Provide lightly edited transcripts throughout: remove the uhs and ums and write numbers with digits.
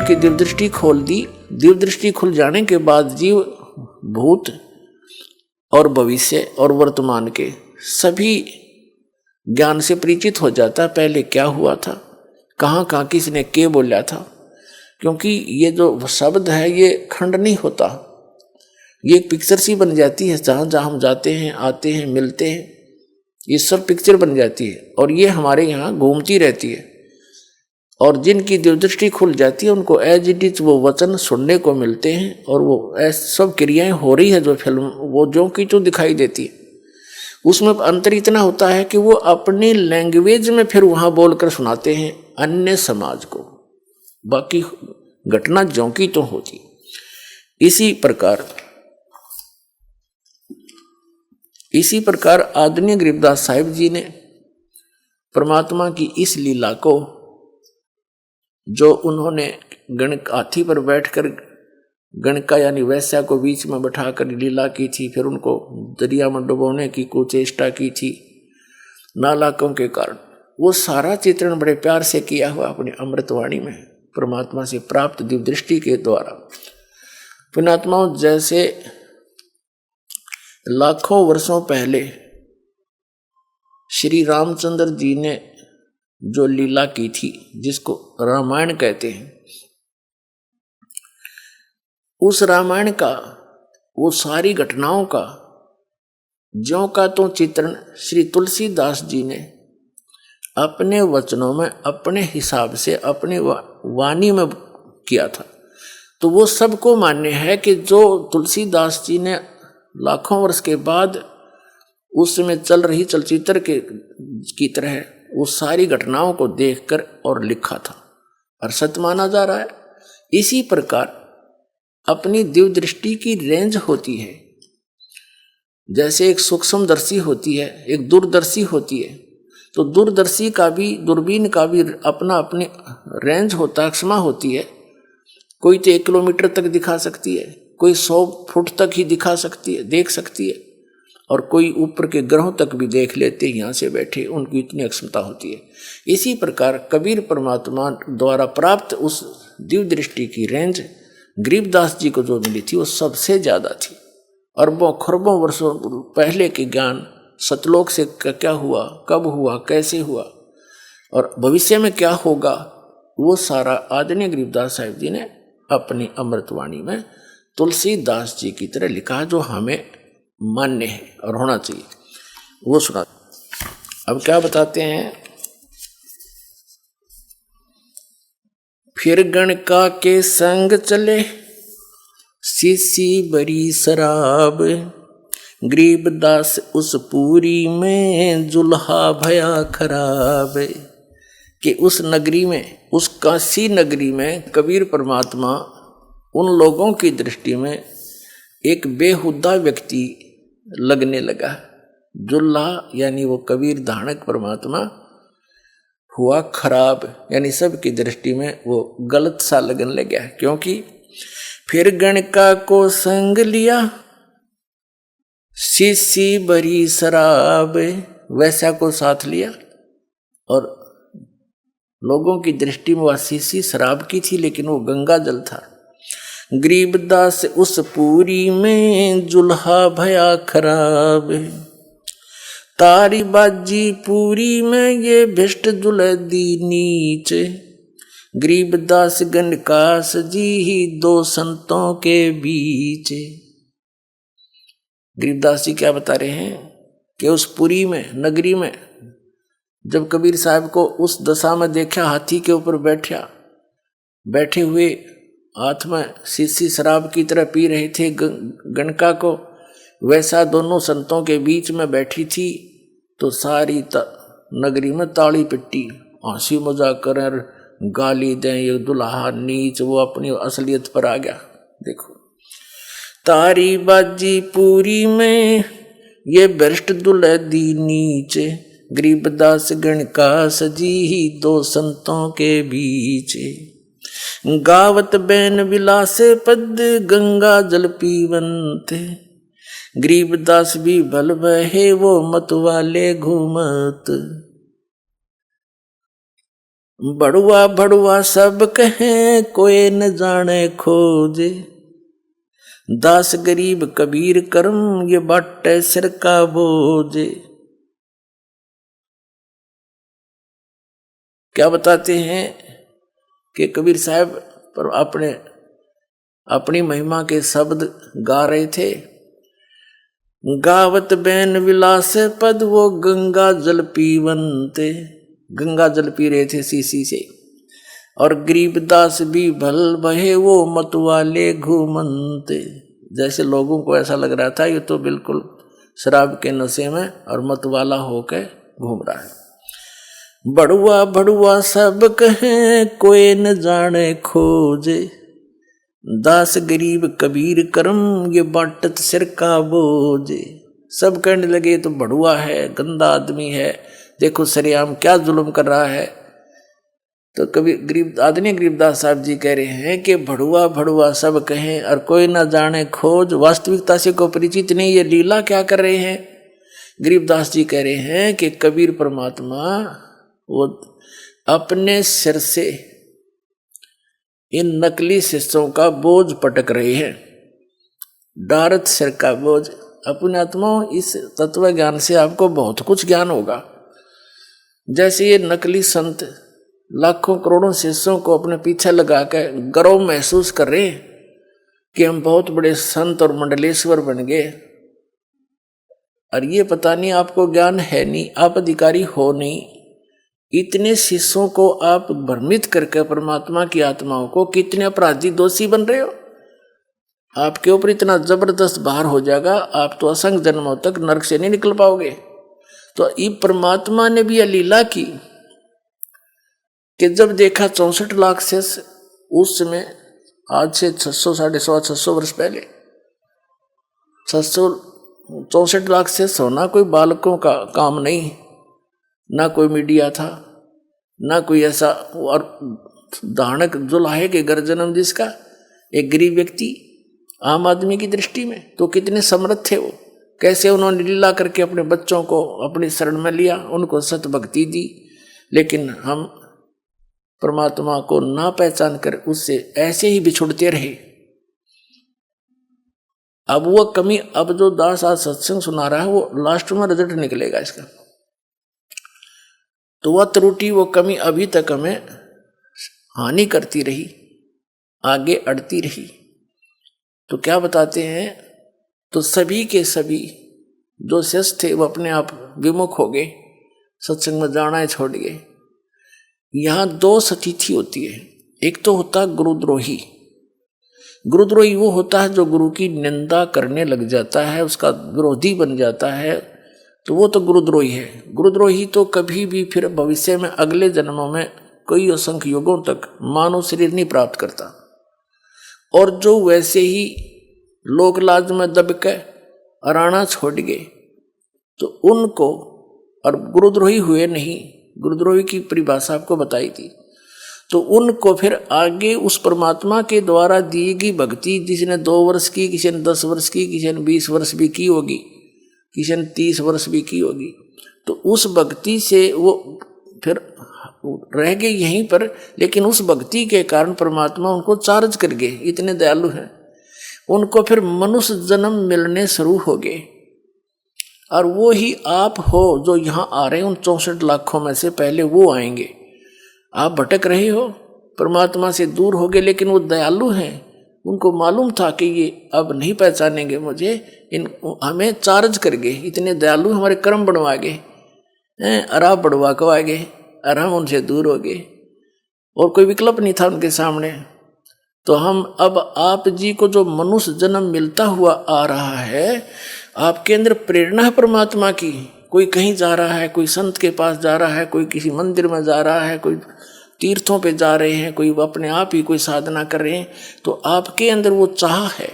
उनकी दिव्यदृष्टि खोल दी। दिव्यदृष्टि खुल जाने के बाद जीव भूत और भविष्य और वर्तमान के सभी ज्ञान से परिचित हो जाता। पहले क्या हुआ था, कहाँ कहाँ किसने क्या बोला था, क्योंकि ये जो शब्द है ये खंड नहीं होता, ये एक पिक्चर सी बन जाती है। जहाँ जहाँ हम जाते हैं, आते हैं, मिलते हैं, ये सब पिक्चर बन जाती है और ये हमारे यहाँ घूमती रहती है। और जिनकी दिव्यदृष्टि खुल जाती है उनको एज इट इज वो वचन सुनने को मिलते हैं और वो ऐसी सब क्रियाएं हो रही है जो फिल्म वो जो की जो दिखाई देती है। उसमें अंतर इतना होता है कि वो अपनी लैंग्वेज में फिर वहाँ बोलकर सुनाते हैं अन्य समाज को, बाकी घटना ज्यों की तो होती। इसी प्रकार आदरणीय गरीबदास साहिब जी ने परमात्मा की इस लीला को, जो उन्होंने गणक हाथी पर बैठकर गणका यानी वैश्या को बीच में बैठाकर लीला की थी, फिर उनको दरिया में डुबोने की कुचेष्टा की थी नालाकों के कारण, वो सारा चित्रण बड़े प्यार से किया हुआ अपनी अमृतवाणी में परमात्मा से प्राप्त दिव्यदृष्टि के द्वारा। पुण्यात्माओं, जैसे लाखों वर्षों पहले श्री रामचंद्र जी ने जो लीला की थी जिसको रामायण कहते हैं, उस रामायण का वो सारी घटनाओं का ज्यों का तो चित्रण श्री तुलसीदास जी ने अपने वचनों में अपने हिसाब से अपनी वाणी में किया था। तो वो सबको मान्य है कि जो तुलसीदास जी ने लाखों वर्ष के बाद उस समय चल रही चलचित्र की तरह वो सारी घटनाओं को देखकर और लिखा था और सत्य माना जा रहा है। इसी प्रकार अपनी दिव्यदृष्टि की रेंज होती है, जैसे एक सूक्ष्मदर्शी होती है, एक दूरदर्शी होती है। तो दूरदर्शी का भी, दूरबीन का भी अपना अपनी रेंज होता है, क्षमा होती है। कोई तो 1 किलोमीटर तक दिखा सकती है, कोई 100 फुट तक ही दिखा सकती है, देख सकती है, और कोई ऊपर के ग्रहों तक भी देख लेते हैं यहाँ से बैठे, उनकी इतनी क्षमता होती है। इसी प्रकार कबीर परमात्मा द्वारा प्राप्त उस दिव्य दृष्टि की रेंज गरीबदास जी को जो मिली थी वो सबसे ज़्यादा थी। अरबों खरबों वर्षों पहले के ज्ञान, सतलोक से क्या हुआ, कब हुआ, कैसे हुआ और भविष्य में क्या होगा, वो सारा आदरणीय गरीबदास साहिब जी ने अपनी अमृतवाणी में तुलसीदास जी की तरह लिखा, जो हमें मान्य है और होना चाहिए। वो सुना। अब क्या बताते हैं, फिर गणका के संग चले सीसी बरी शराब, गरीबदास उस पूरी में जुल्हा भया खराब। कि उस नगरी में, उस काशी नगरी में कबीर परमात्मा उन लोगों की दृष्टि में एक बेहुदा व्यक्ति लगने लगा। जुल्हा यानी वो कबीर धानक परमात्मा हुआ खराब, यानी सबकी दृष्टि में वो गलत सा लगने लगा। क्योंकि फिर गणका को संग लिया सीसी बरी शराब, वैसा को साथ लिया और लोगों की दृष्टि में वह सीसी शराब की थी, लेकिन वो गंगा जल था। गरीबदास उस पूरी में जुल्हा भया खराब, तारी बाजी पूरी में ये भिष्ट जुलदी नीचे। गरीबदास गणकास जी ही दो संतों के बीच। गरीबदास जी क्या बता रहे हैं कि उस पुरी में, नगरी में, जब कबीर साहब को उस दशा में देखा, हाथी के ऊपर बैठे हुए हाथ में शीशी शराब की तरह पी रहे थे गणका को, वैसा दोनों संतों के बीच में बैठी थी, तो सारी नगरी में ताली पिट्टी, हंसी मजाक कर, गाली दें, ये दुल्हा नीच, वो अपनी असलियत पर आ गया। देखो, तारी बाजी पूरी में ये भ्रष्ट दुलहदी नीचे। गरीबदास गणकास जी ही दो संतों के बीच। गावत बैन विलासे पद गंगा जल पीवंते। गरीबदास भी भल बहे वो मत वाले घूमत। बड़ुआ बड़ुआ सब कहें कोई न जाने खोजे, दास गरीब कबीर करम ये बाटे सिर का बोझे। क्या बताते हैं कि कबीर साहब पर अपनी महिमा के शब्द गा रहे थे। गावत बैन विलास पद वो गंगा जल पीवंते, गंगा जल पी रहे थे सीसी से। और गरीबदास भी भल बहे वो मतवाले घूमंते, जैसे लोगों को ऐसा लग रहा था ये तो बिल्कुल शराब के नशे में और मतवाला होकर घूम रहा है। बड़ुआ बड़ुआ सब कहें कोई न जाने खोजे, दास गरीब कबीर करम ये बाटत सिर का बोझे। सब कहने लगे तो बड़ुआ है, गंदा आदमी है, देखो सरेआम क्या जुल्म कर रहा है। तो कभी गरीबदास साहब जी कह रहे हैं कि बड़ुआ बड़ुआ सब कहें और कोई ना जाने खोज, वास्तविकता से को परिचित नहीं, ये लीला क्या कर रहे हैं। गरीबदास जी कह रहे हैं कि कबीर परमात्मा वो अपने सिर से इन नकली शिष्यों का बोझ पटक रहे हैं, डारत सिर का बोझ। अपने आत्माओं, इस तत्व ज्ञान से आपको बहुत कुछ ज्ञान होगा। जैसे ये नकली संत लाखों करोड़ों शिष्यों को अपने पीछे लगाकर गर्व महसूस कर रहे हैं कि हम बहुत बड़े संत और मंडलेश्वर बन गए, और ये पता नहीं आपको ज्ञान है नहीं, आप अधिकारी हो नहीं। इतने शिष्यों को आप भ्रमित करके परमात्मा की आत्माओं को कितने अपराधी दोषी बन रहे हो। आपके ऊपर इतना जबरदस्त भार हो जाएगा, आप तो असंख्य जन्मों तक नरक से नहीं निकल पाओगे। तो ये परमात्मा ने भी यह लीला की कि जब देखा 64 लाख से उस समय, आज से 600 वर्ष पहले 64 लाख से होना कोई बालकों का काम नहीं, ना कोई मीडिया था, ना कोई ऐसा और दानक जुलाहे के घर जन्म जिसका, एक गरीब व्यक्ति आम आदमी की दृष्टि में तो कितने समर्थ थे वो। कैसे उन्होंने लीला करके अपने बच्चों को अपनी शरण में लिया, उनको सत भक्ति दी। लेकिन हम परमात्मा को ना पहचान कर उससे ऐसे ही बिछुड़ते रहे। अब वो कमी, अब जो दास आज सत्संग सुना रहा है वो लास्ट में रिजल्ट निकलेगा इसका। तो वह त्रुटि, वो कमी अभी तक हमें हानि करती रही, आगे अड़ती रही। तो क्या बताते हैं, तो सभी के सभी जो शिष्य थे वो अपने आप विमुख हो गए, सत्संग में जाना ही छोड़ गए। यहाँ दो स्थिति होती है, एक तो होता है गुरुद्रोही। गुरुद्रोही वो होता है जो गुरु की निंदा करने लग जाता है, उसका विरोधी बन जाता है, तो वो तो गुरुद्रोही है। गुरुद्रोही तो कभी भी फिर भविष्य में अगले जन्मों में कई असंख्य युगों तक मानव शरीर नहीं प्राप्त करता। और जो वैसे ही लोक लाज में दब के अराना छोड़ गए तो उनको, और गुरुद्रोही हुए नहीं, गुरुद्रोही की परिभाषा आपको बताई थी, तो उनको फिर आगे उस परमात्मा के द्वारा दी गई भक्ति, जिसने 2 वर्ष की, किसी ने 10 वर्ष की, किसी ने 20 वर्ष भी की होगी, किसी ने 30 वर्ष भी की होगी, तो उस भक्ति से वो फिर रह गए यहीं पर। लेकिन उस भक्ति के कारण परमात्मा उनको चार्ज कर गए, इतने दयालु हैं। उनको फिर मनुष्य जन्म मिलने शुरू हो गए, और वो ही आप हो जो यहाँ आ रहे हैं। उन 64 लाखों में से पहले वो आएंगे। आप भटक रहे हो, परमात्मा से दूर हो गए, लेकिन वो दयालु हैं। उनको मालूम था कि ये अब नहीं पहचानेंगे मुझे, हमें चार्ज कर गए, इतने दयालु हमारे कर्म बढ़वा गए, अराब बढ़वा कवा गए, और हम उनसे दूर हो गए, और कोई विकल्प नहीं था उनके सामने। तो हम अब आप जी को जो मनुष्य जन्म मिलता हुआ आ रहा है, आपके अंदर प्रेरणा है परमात्मा की। कोई कहीं जा रहा है, कोई संत के पास जा रहा है, कोई किसी मंदिर में जा रहा है, कोई तीर्थों पे जा रहे हैं, कोई अपने आप ही कोई साधना कर रहे हैं, तो आपके अंदर वो चाह है।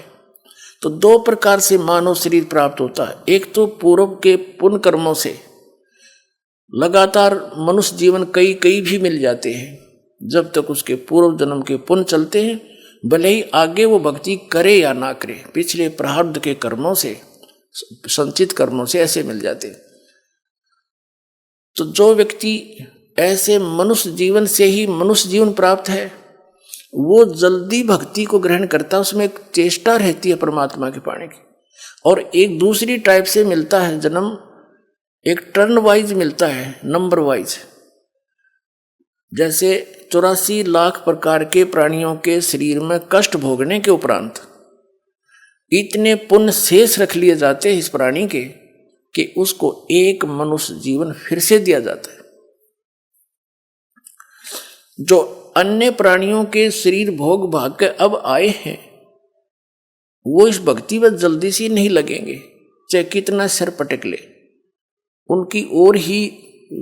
तो 2 प्रकार से मानव शरीर प्राप्त होता है। एक तो पूर्व के पुण्य कर्मों से लगातार मनुष्य जीवन कई भी मिल जाते हैं, जब तक उसके पूर्व जन्म के पुण्य चलते हैं, भले ही आगे वो भक्ति करे या ना करे, पिछले प्रारब्ध के कर्मों से, संचित कर्मों से ऐसे मिल जाते हैं। तो जो व्यक्ति ऐसे मनुष्य जीवन से ही मनुष्य जीवन प्राप्त है, वो जल्दी भक्ति को ग्रहण करता है, उसमें एक चेष्टा रहती है परमात्मा के पाने की। और एक दूसरी टाइप से मिलता है जन्म, एक टर्न वाइज मिलता है, नंबर वाइज। जैसे 84 लाख प्रकार के प्राणियों के शरीर में कष्ट भोगने के उपरांत इतने पुण्य शेष रख लिए जाते हैं इस प्राणी के कि उसको एक मनुष्य जीवन फिर से दिया जाता है। जो अन्य प्राणियों के शरीर भोग भाग के अब आए हैं, वो इस भक्ति में जल्दी से नहीं लगेंगे, चाहे कितना सिर पटक ले, उनकी ओर ही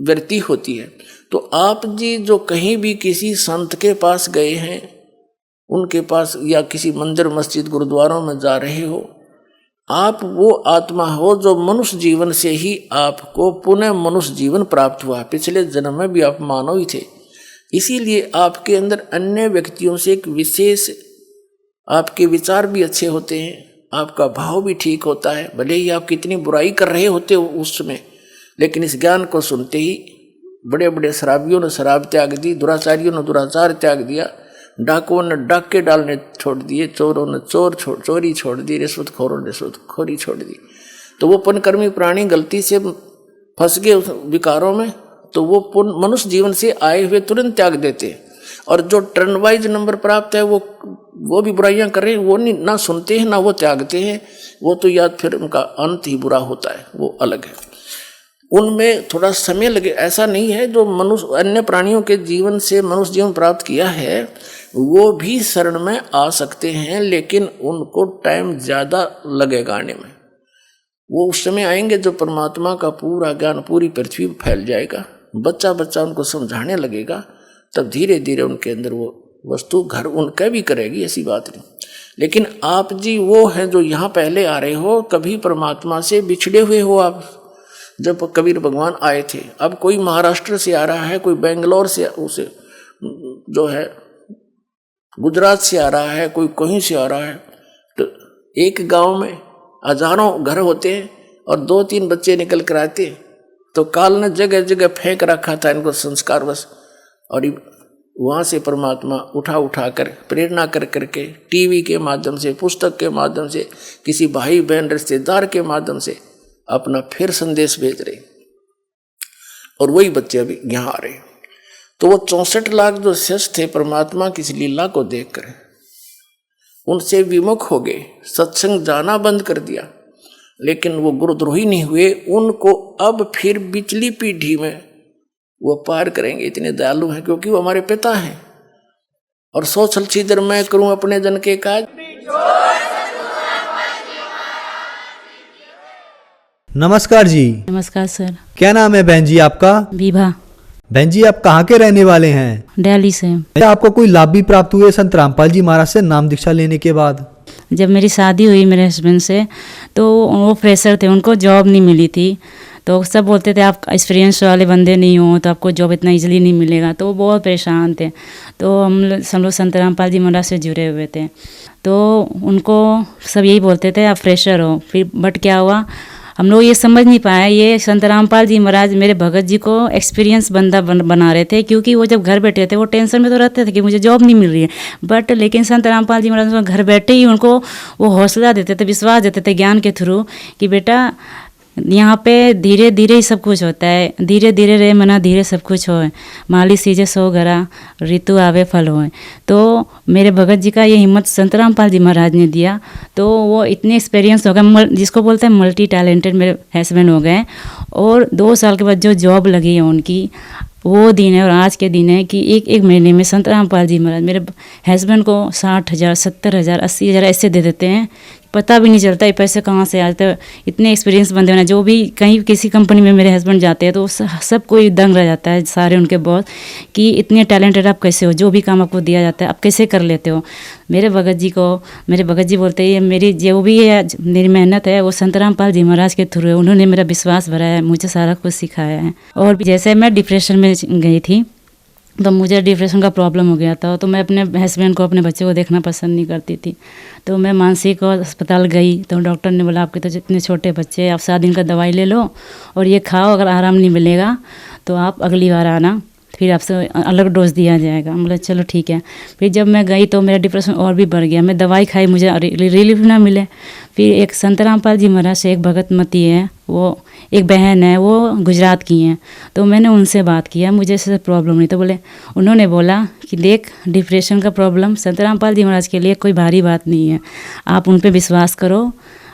वृत्ति होती है। तो आप जी जो कहीं भी किसी संत के पास गए हैं, उनके पास या किसी मंदिर मस्जिद गुरुद्वारों में जा रहे हो, आप वो आत्मा हो जो मनुष्य जीवन से ही आपको पुनः मनुष्य जीवन प्राप्त हुआ। पिछले जन्म में भी आप मानव ही थे, इसीलिए आपके अंदर अन्य व्यक्तियों से एक विशेष, आपके विचार भी अच्छे होते हैं, आपका भाव भी ठीक होता है। भले ही आप कितनी बुराई कर रहे होते हो उस समय, लेकिन इस ज्ञान को सुनते ही बड़े बड़े शराबियों ने शराब त्याग दी, दुराचारियों ने दुराचार त्याग दिया, डाकुओं ने डाके डालने छोड़ दिए, चोरों ने चोरी छोड़ दी, रिश्वतखोरों ने रिश्वतखोरी छोड़ दी। तो वो पुण्यकर्मी प्राणी गलती से फंस गए उस विकारों में, तो वो मनुष्य जीवन से आए हुए तुरंत त्याग देते। और जो टर्न वाइज नंबर प्राप्त है, वो भी बुराइयां कर रहे हैं, वो ना सुनते हैं ना वो त्यागते हैं, वो तो याद फिर उनका अंत ही बुरा होता है, वो अलग है। उनमें थोड़ा समय लगे, ऐसा नहीं है। जो मनुष्य अन्य प्राणियों के जीवन से मनुष्य जीवन प्राप्त किया है, वो भी शरण में आ सकते हैं, लेकिन उनको टाइम ज़्यादा लगेगा आने में। वो उस समय आएंगे जब परमात्मा का पूरा ज्ञान पूरी पृथ्वी पर फैल जाएगा, बच्चा बच्चा उनको समझाने लगेगा, तब धीरे धीरे उनके अंदर वो वस्तु घर उनका भी करेगी, ऐसी बात नहीं। लेकिन आप जी वो हैं जो यहाँ पहले आ रहे हो, कभी परमात्मा से बिछड़े हुए हो आप। जब कबीर भगवान आए थे, अब कोई महाराष्ट्र से आ रहा है, कोई बेंगलोर से, उसे जो है गुजरात से आ रहा है, कोई कहीं से आ रहा है, तो एक गांव में हजारों घर होते हैं और 2-3 बच्चे निकल कर आते, तो काल ने जगह जगह फेंक रखा था इनको संस्कार बस। और वहाँ से परमात्मा उठा कर प्रेरणा कर करके टीवी के माध्यम से, पुस्तक के माध्यम से, किसी भाई बहन रिश्तेदार के माध्यम से अपना फिर संदेश भेज रहे, और वही बच्चे अभी यहाँ आ रहे। तो वो 64 लाख जो शिष्य थे परमात्मा की इस लीला को देखकर उनसे विमुख हो गए, सत्संग जाना बंद कर दिया, लेकिन वो गुरुद्रोही नहीं हुए। उनको अब फिर पिछली पीढ़ी में वो पार करेंगे, इतने दयालु हैं, क्योंकि वो हमारे पिता हैं। और सो छल छिद्र मैं करूं अपने जन के काज। नमस्कार जी। नमस्कार सर। क्या नाम है बहन जी आपका? विभा। बहन जी आप कहाँ के रहने वाले हैं? दिल्ली से। आपको कोई लाभ भी प्राप्त हुए संत रामपाल जी महाराज से नाम दीक्षा लेने के बाद? जब मेरी शादी हुई मेरे हस्बैंड से, तो वो फ्रेशर थे, उनको जॉब नहीं मिली थी। तो सब बोलते थे आप एक्सपीरियंस वाले बंदे नहीं हो तो आपको जॉब इतना इजीली नहीं मिलेगा। तो वो बहुत परेशान थे। तो हम लोग संत रामपाल जी महाराज से जुड़े हुए थे, तो उनको सब यही बोलते थे आप फ्रेशर हो। फिर बट क्या हुआ, हम लोग ये समझ नहीं पाए, ये संत रामपाल जी महाराज मेरे भगत जी को एक्सपीरियंस बंदा बना रहे थे, क्योंकि वो जब घर बैठे थे वो टेंशन में तो रहते थे कि मुझे जॉब नहीं मिल रही है। बट लेकिन संत रामपाल जी महाराज घर बैठे ही उनको वो हौसला देते थे, विश्वास देते थे ज्ञान के थ्रू कि बेटा यहाँ पे धीरे धीरे ही सब कुछ होता है, धीरे धीरे रे मना धीरे सब कुछ होए, माली सीजे सो घरा ऋतु आवे फल होए। तो मेरे भगत जी का ये हिम्मत संत रामपाल जी महाराज ने दिया, तो वो इतने एक्सपीरियंस हो गए, जिसको बोलते हैं मल्टी टैलेंटेड मेरे हस्बैंड हो गए। और 2 साल के बाद जो जॉब लगी है उनकी, वो दिन है और आज के दिन है कि एक महीने में संत रामपाल जी महाराज मेरे हस्बैंड को 60,000, 70,000, 80,000 ऐसे दे देते हैं, पता भी नहीं चलता ये पैसे कहाँ से आते हैं। इतने एक्सपीरियंस बंदे होना, जो भी कहीं किसी कंपनी में मेरे हस्बैंड जाते हैं तो सब कोई दंग रह जाता है, सारे उनके बॉस, कि इतने टैलेंटेड आप कैसे हो, जो भी काम आपको दिया जाता है आप कैसे कर लेते हो। मेरे भगत जी बोलते हैं ये मेरी जो भी है मेरी मेहनत है वो संत रामपाल जी महाराज के थ्रू है, उन्होंने मेरा विश्वास भरा है, मुझे सारा कुछ सिखाया है। और जैसे मैं डिप्रेशन में गई थी, तो मुझे डिप्रेशन का प्रॉब्लम हो गया था, तो मैं अपने हस्बैंड को, अपने बच्चे को देखना पसंद नहीं करती थी। तो मैं मानसिक अस्पताल गई, तो डॉक्टर ने बोला आपके तो जितने छोटे बच्चे हैं, आप 7 दिन का दवाई ले लो और ये खाओ, अगर आराम नहीं मिलेगा तो आप अगली बार आना, फिर आपसे अलग डोज दिया जाएगा। बोला चलो ठीक है। फिर जब मैं गई तो मेरा डिप्रेशन और भी बढ़ गया। मैं दवाई खाई, मुझे रिलीफ ना मिले। फिर एक संत रामपाल जी महाराज से एक भगत मती है, वो एक बहन है, वो गुजरात की हैं। तो मैंने उनसे बात किया, मुझे ऐसे प्रॉब्लम नहीं। तो बोले, उन्होंने बोला कि देख, डिप्रेशन का प्रॉब्लम संत रामपाल जी महाराज के लिए कोई भारी बात नहीं है, आप उन पर विश्वास करो,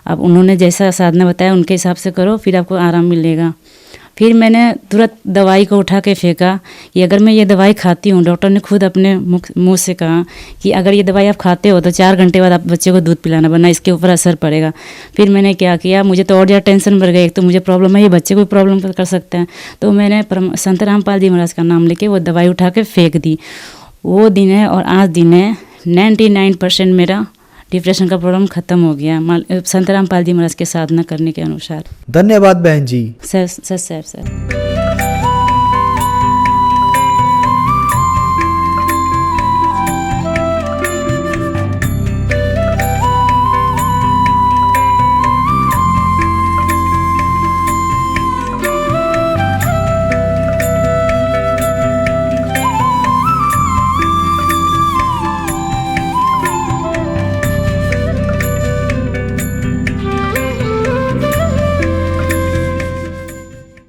आप उन्होंने जैसा साधना बताया उनके हिसाब से करो, फिर आपको आराम मिलेगा। फिर मैंने तुरंत दवाई को उठा के फेंका कि अगर मैं ये दवाई खाती हूँ, डॉक्टर ने खुद अपने मुंह से कहा कि अगर ये दवाई आप खाते हो तो 4 घंटे बाद आप बच्चे को दूध पिलाना, वरना इसके ऊपर असर पड़ेगा। फिर मैंने क्या किया, मुझे तो और ज़्यादा टेंशन बढ़ गई। एक तो मुझे प्रॉब्लम है, ये बच्चे को प्रॉब्लम कर सकते हैं। तो मैंने संत रामपाल जी महाराज का नाम लेके वो दवाई उठा के फेंक दी। वो दिन है और आज दिन है, 99% मेरा डिप्रेशन का प्रॉब्लम ख़त्म हो गया संत रामपाल जी महाराज के साधना करने के अनुसार। धन्यवाद बहन जी। सर।